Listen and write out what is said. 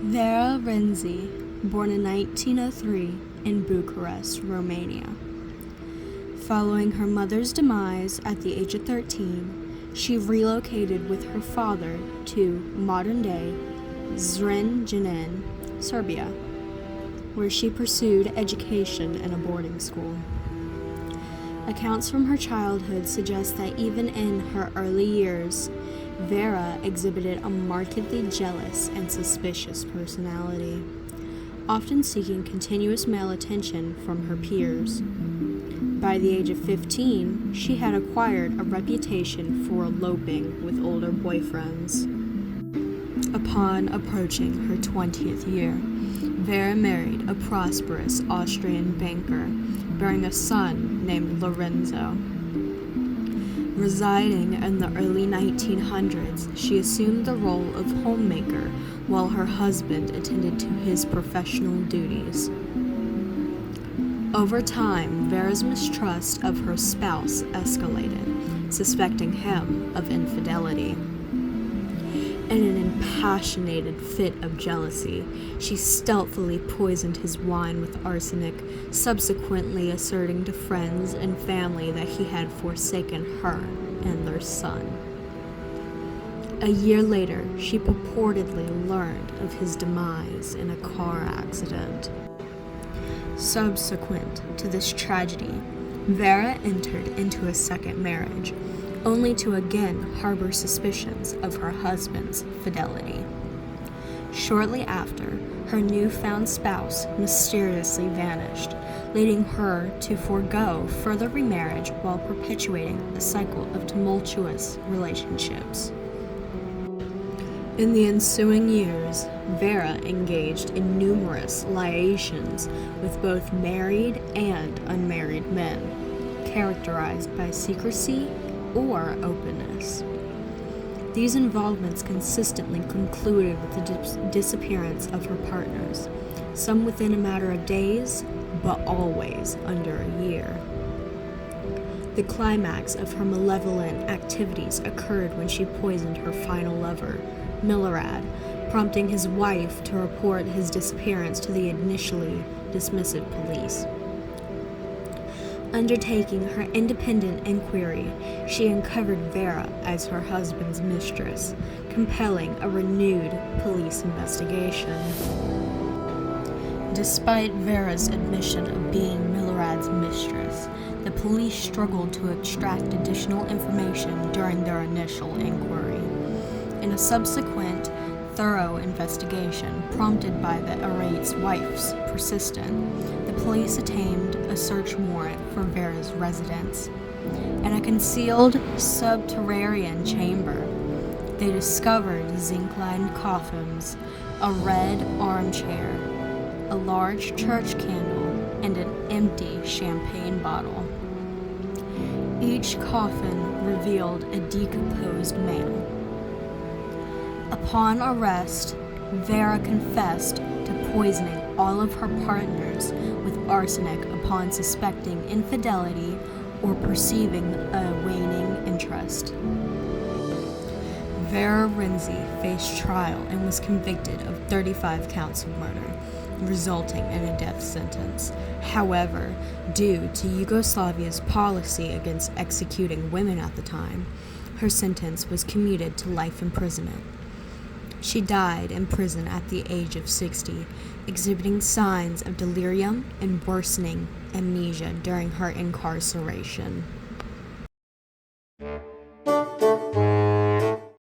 Vera Renczi, born in 1903 in Bucharest, Romania. Following her mother's demise at the age of 13, she relocated with her father to modern-day Zrenjanin, Serbia, where she pursued education in a boarding school. Accounts from her childhood suggest that even in her early years, Vera exhibited a markedly jealous and suspicious personality, often seeking continuous male attention from her peers. By the age of 15, she had acquired a reputation for eloping with older boyfriends. Upon approaching her 20th year, Vera married a prosperous Austrian banker, bearing a son named Lorenzo. Residing in the early 1900s, she assumed the role of homemaker while her husband attended to his professional duties. Over time, Vera's mistrust of her spouse escalated, suspecting him of infidelity. In an impassioned fit of jealousy, she stealthily poisoned his wine with arsenic, subsequently asserting to friends and family that he had forsaken her and their son. A year later, she purportedly learned of his demise in a car accident. Subsequent to this tragedy, Vera entered into a second marriage, only to again harbor suspicions of her husband's fidelity. Shortly after, her newfound spouse mysteriously vanished, leading her to forego further remarriage while perpetuating a cycle of tumultuous relationships. In the ensuing years, Vera engaged in numerous liaisons with both married and unmarried men, characterized by secrecy or openness. These involvements consistently concluded with the disappearance of her partners, some within a matter of days, but always under a year. The climax of her malevolent activities occurred when she poisoned her final lover, Milorad, prompting his wife to report his disappearance to the initially dismissive police. Undertaking her independent inquiry, she uncovered Vera as her husband's mistress, compelling a renewed police investigation. Despite Vera's admission of being Milorad's mistress, the police struggled to extract additional information during their initial inquiry. In a subsequent, thorough investigation prompted by the irate wife's persistence, the police obtained a search warrant for Vera's residence. In a concealed subterranean chamber, they discovered zinc-lined coffins, a red armchair, a large church candle, and an empty champagne bottle. Each coffin revealed a decomposed man. Upon arrest, Vera confessed to poisoning all of her partners with arsenic upon suspecting infidelity or perceiving a waning interest. Vera Renczi faced trial and was convicted of 35 counts of murder, resulting in a death sentence. However, due to Yugoslavia's policy against executing women at the time, her sentence was commuted to life imprisonment. She died in prison at the age of 60, exhibiting signs of delirium and worsening amnesia during her incarceration.